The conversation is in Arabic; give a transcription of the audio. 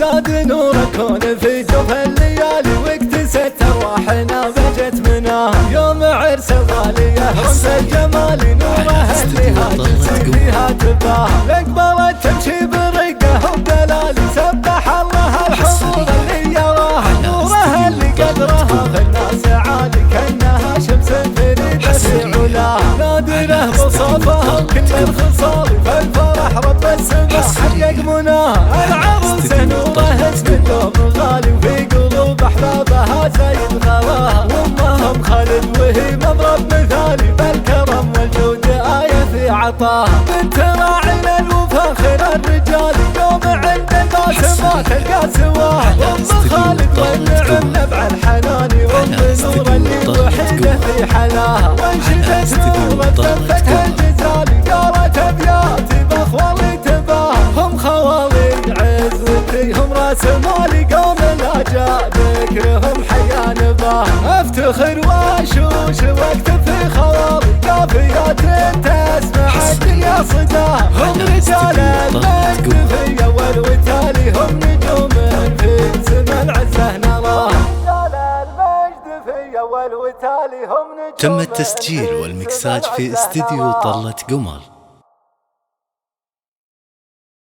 زاد نور كون في جوف الليالي واكتست ارواحنا بجت مناه يوم عرس الغالية رمز الجمال نوره اللي هاجت فيها تباه اقبلت تمشي برقه ودلالي سبح الله الحضور اللي يراه نوره اللي قدرها في الناس عالي كانها شمس فريدة في علاه نادره بصفها وكل الخصال فالفرح رب السماء حقق مناه العروس نوره اسم الدوم غالي وفي قلوب احبابها زايد غلاه وامهم خالد وهي مضرب مثالي بالكرم والجود آية في عطاه بنت راعي الوفا خير الرجال يوم عند الناس ما تلقى سواه ام خالد والنعم نبع الحنان نور اللي وحيده في حلاها وانشدت نور بثبتها الجزال قالت ابياتي باخوالي تباه هم خوالي عزوتي هم راس مالي قوم لا جاء ذكرهم حيا نباه افتخر واشوش واكتب في خوالي كافيات تسمع الدنيا صداه هم رجال المجد في اول وتالي هم نجوم في سما العزه نراه تم التسجيل والمكساج في استديو طلة قمر.